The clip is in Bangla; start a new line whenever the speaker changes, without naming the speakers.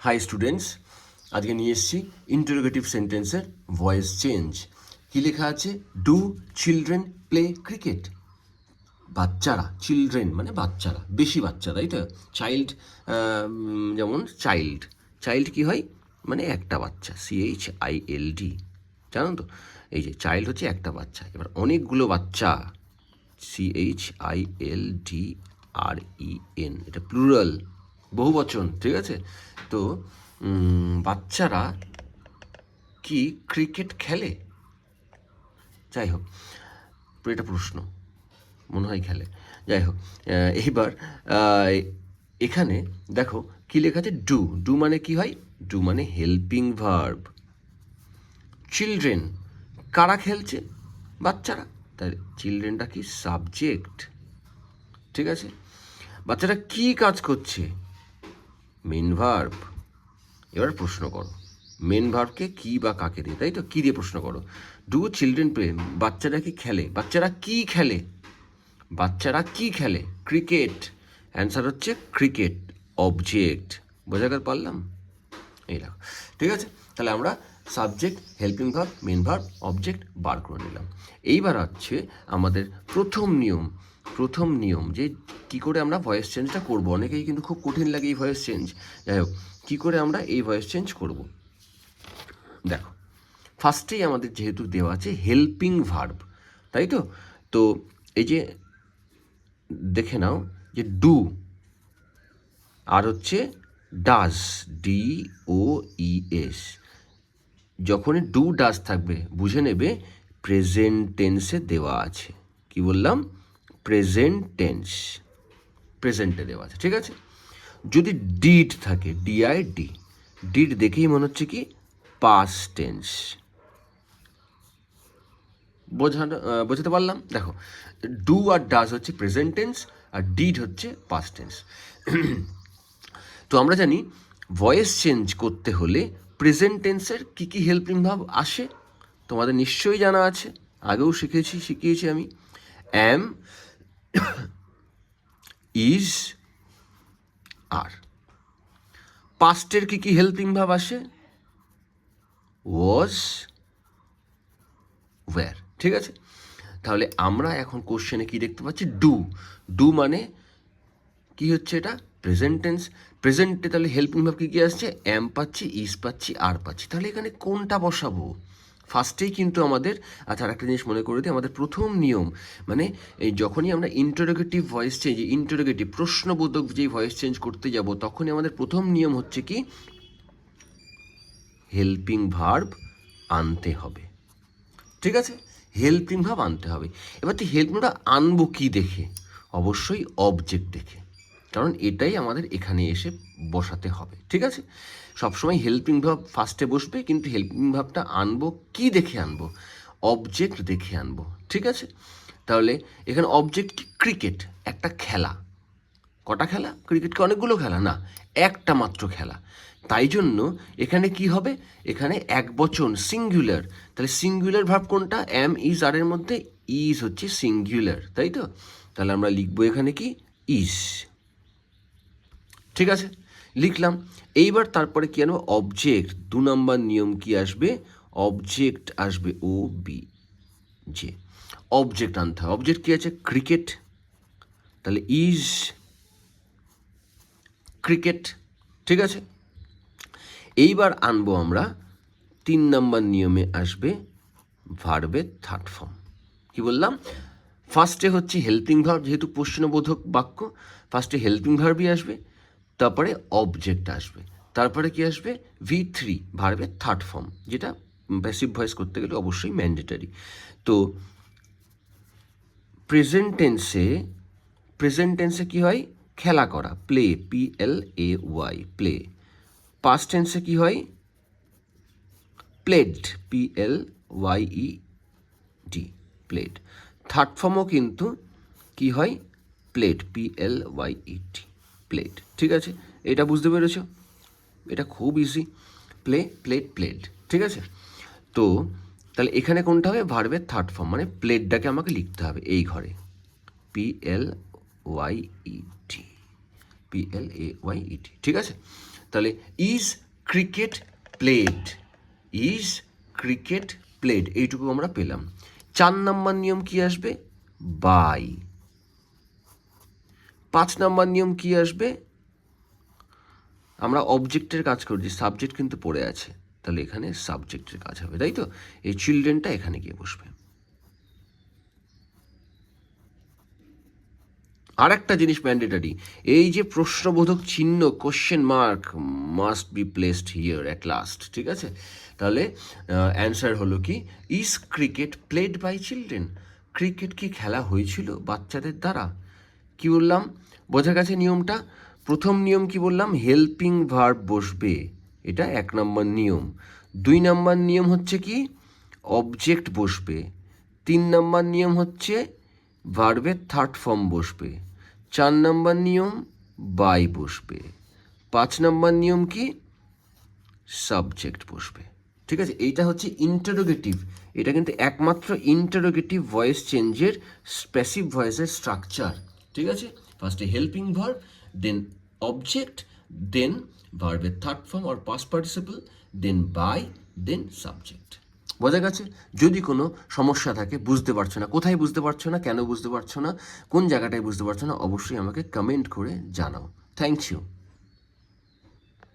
হাই স্টুডেন্টস, আজকে নিয়ে এসেছি ইন্টারোগেটিভ সেন্টেন্সের ভয়েস চেঞ্জ। কী লেখা আছে? Do children play cricket? বাচ্চারা, চিলড্রেন মানে বাচ্চারা, বেশি বাচ্চা, তাই তো? চাইল্ড, যেমন চাইল্ড, চাইল্ড কী হয়? মানে একটা বাচ্চা, CHILD, জানো তো? এই যে চাইল্ড হচ্ছে একটা বাচ্চা, এবার অনেকগুলো বাচ্চা, CHILDREN, এটা প্লুরাল, বহু বচন, ঠিক আছে? তো বাচ্চারা কি ক্রিকেট খেলে? যাই হোক, এটা প্রশ্ন, মনে হয় খেলে। যাই হোক, এইবার এখানে দেখো কি লেখা আছে? ডু। ডু মানে কি হয়? ডু মানে হেল্পিং ভার্ব। চিলড্রেন, কারা খেলছে? বাচ্চারা। তাই চিলড্রেনটা কি সাবজেক্ট, ঠিক আছে? বাচ্চারা কি কাজ করছে? Main verb. এবার প্রশ্ন করো, মেন ভার্বকে কি বা কাকে দিয়ে, তাই তো? কী দিয়ে প্রশ্ন করো? ডু চিলড্রেন প্লে, বাচ্চারা কি খেলে? বাচ্চারা কি খেলে? বাচ্চারা কি খেলে? ক্রিকেট। অ্যান্সার হচ্ছে ক্রিকেট, অবজেক্ট। বোঝা গেল? পারলাম? এই দেখো, ঠিক আছে? তাহলে আমরা subject, helping verb, main verb, object বার করে নিলাম। এইবার হচ্ছে আমাদের প্রথম নিয়ম যে কী করে আমরা ভয়েস চেঞ্জটা করবো। অনেকেই কিন্তু খুব কঠিন লাগে এই ভয়েস চেঞ্জ। যাই হোক, কী করে আমরা এই ভয়েস চেঞ্জ করব? দেখো, ফার্স্টেই আমাদের যেহেতু দেওয়া আছে হেল্পিং ভার্ব, তাই তো? তো এই যে দেখে নাও যে ডু আর হচ্ছে ডাজ, DOES, যখনই ডু ডাজ থাকবে বুঝে নেবে প্রেজেন্ট টেন্সে দেওয়া আছে। কি বললাম? প্রেজেন্ট টেন্স, প্রেজেন্টে দেওয়া আছে, ঠিক আছে? যদি ডিড থাকে, DID, ডিড দেখেই মনে হচ্ছে কি পাস্ট টেন্স। বোঝাতে পারলাম? দেখো, ডু আর ডাজ হচ্ছে প্রেজেন্ট টেন্স আর ডিড হচ্ছে পাস্ট টেন্স। তো আমরা জানি ভয়েস চেঞ্জ করতে হলে প্রেজেন্ট টেন্সের কী কী হেল্পিং ভার্ব আসে তোমাদের নিশ্চয়ই জানা আছে, আগেও শিখিয়েছি আমি। Am, is, are. পাস্টের কী কী হেল্পিং ভার্ব আসে? ওয়াজ, ওয়্যার, ঠিক আছে? তাহলে আমরা এখন কোশ্চেনে কি দেখতে পাচ্ছি? ডু। ডু মানে কি হচ্ছে? এটা প্রেজেন্ট টেন্স। প্রেজেন্টে তাহলে হেল্পিং ভার্ব কী কী আসছে? অ্যাম পাচ্ছি, ইজ পাচ্ছি, আর পাচ্ছি। তাহলে এখানে কোনটা বসাবো? ফার্স্টেই কিন্তু আমাদের, আচ্ছা একটা জিনিস মনে করে দিই, আমাদের প্রথম নিয়ম মানে এই যখনই আমরা ইন্টারোগেটিভ ভয়েস চেঞ্জ, ইন্টারোগেটিভ প্রশ্নবোধক যেই ভয়েস চেঞ্জ করতে যাব, তখনই আমাদের প্রথম নিয়ম হচ্ছে কি হেল্পিং ভার্ব আনতে হবে, ঠিক আছে? হেল্পিং ভার্ব আনতে হবে। এবার তো হেল্পিং ভার্ব আনবো কি দেখে? অবশ্যই অবজেক্ট দেখে, কারণ এটাই আমাদের এখানে এসে বসাতে হবে, ঠিক আছে? সবসময় হেল্পিং ভার্ব ফার্স্টে বসবে, কিন্তু হেল্পিং ভার্বটা আনবো কি দেখে? আনবো অবজেক্ট দেখে আনবো, ঠিক আছে? তাহলে এখানে অবজেক্ট কি? ক্রিকেট, একটা খেলা। কটা খেলা? ক্রিকেটকে অনেকগুলো খেলা না, একটা মাত্র খেলা। তাই জন্য এখানে কি হবে? এখানে এক বচন, সিঙ্গুলার। তাহলে সিঙ্গুলার ভার্ব কোনটা? অ্যাম, ইজ, আর এর মধ্যে ইজ হচ্ছে সিঙ্গুলার, তাই তো? তাহলে আমরা লিখবো এখানে কি? ইজ, ঠিক আছে? লিখলাম। এইবার তারপরে কি আনবো? অবজেক্ট। 2 নম্বর নিয়ম কি আসবে? অবজেক্ট আসবে, OBJ, অবজেক্ট আনতে হবে। অবজেক্ট কি আছে? ক্রিকেট। তাহলে ইজ ক্রিকেট, ঠিক আছে? এইবার আনবো আমরা 3 নম্বর নিয়মে আসবে ভার্বের থার্ড ফর্ম। কি বললাম? ফার্স্টে হচ্ছে হেল্পিং ভার্ব, যেহেতু প্রশ্নবোধক বাক্য, ফার্স্টে হেল্পিং ভার্বই আসবে, তারপরে অবজেক্ট আসবে, তারপরে কি আসবে? V3, ভার্বের থার্ড ফর্ম, যেটা প্যাসিভ ভয়েস করতে গেলে অবশ্যই ম্যান্ডেটারি। তো প্রেজেন্ট টেন্সে কি হয়? খেলা করা, প্লে, PLAY, প্লে। পাস্ট টেন্সে কি হয়? Played, PLYED, played. থার্ড ফর্মও কিন্তু কি হয়? প্লেড, PLYED, প্লেড, ঠিক আছে? এটা বুঝতে পেরেছ? এটা খুব ইজি, প্লে, প্লেড, প্লেড, ঠিক আছে? তো তাহলে এখানে কোনটা হবে? ভার্বের থার্ড ফর্ম, মানে প্লেডটাকে আমাকে লিখতে হবে এই ঘরে, PLYED, PLAYED, ঠিক আছে? তাহলে is cricket played, is cricket played, এইটুকু আমরা পেলাম। 4 নম্বর নিয়ম কি আসবে? বাই। 5 নম্বর নিয়ম কি আসবে? আমরা অবজেক্টের কাজ করছি, সাবজেক্ট কিন্তু পড়ে আছে, তাহলে এখানে সাবজেক্টের কাজ হবে, তাই তো? এই চিলড্রেনটা এখানে গিয়ে বসবে। আর একটা জিনিস ম্যান্ডেটারি, এই যে প্রশ্নবোধক চিহ্ন question mark must be placed here at last, ঠিক আছে? তাহলে অ্যান্সার হলো কি, is cricket played by children, cricket কি খেলা হয়েছিল বাচ্চাদের দ্বারা? কি বললাম, বোঝা গেছে নিয়মটা? প্রথম নিয়ম কি বললাম, হেল্পিং ভার্ব বসবে, এটা 1 নম্বর নিয়ম। 2 নম্বর নিয়ম হচ্ছে কি, অবজেক্ট বসবে। 3 নম্বর নিয়ম হচ্ছে ভার্বের থার্ড ফর্ম বসবে। 4 নম্বর নিয়ম বাই বসবে। 5 নম্বর নিয়ম কি, সাবজেক্ট বসবে, ঠিক আছে? এইটা হচ্ছে ইন্টারোগেটিভ, এটা কিন্তু একমাত্র ইন্টারোগেটিভ ভয়েস চেঞ্জের প্যাসিভ ভয়েসের স্ট্রাকচার, ঠিক আছে? ফার্স্টে helping verb, then object, then ভার্বের third form or past participle, then by, then subject. বোঝা গেছে? যদি কোনো সমস্যা থাকে, বুঝতে পারছো না, কোথায় বুঝতে পারছো না, কেন বুঝতে পারছো না, কোন জায়গাটায় বুঝতে পারছো না, অবশ্যই আমাকে কমেন্ট করে জানাও। Thank you.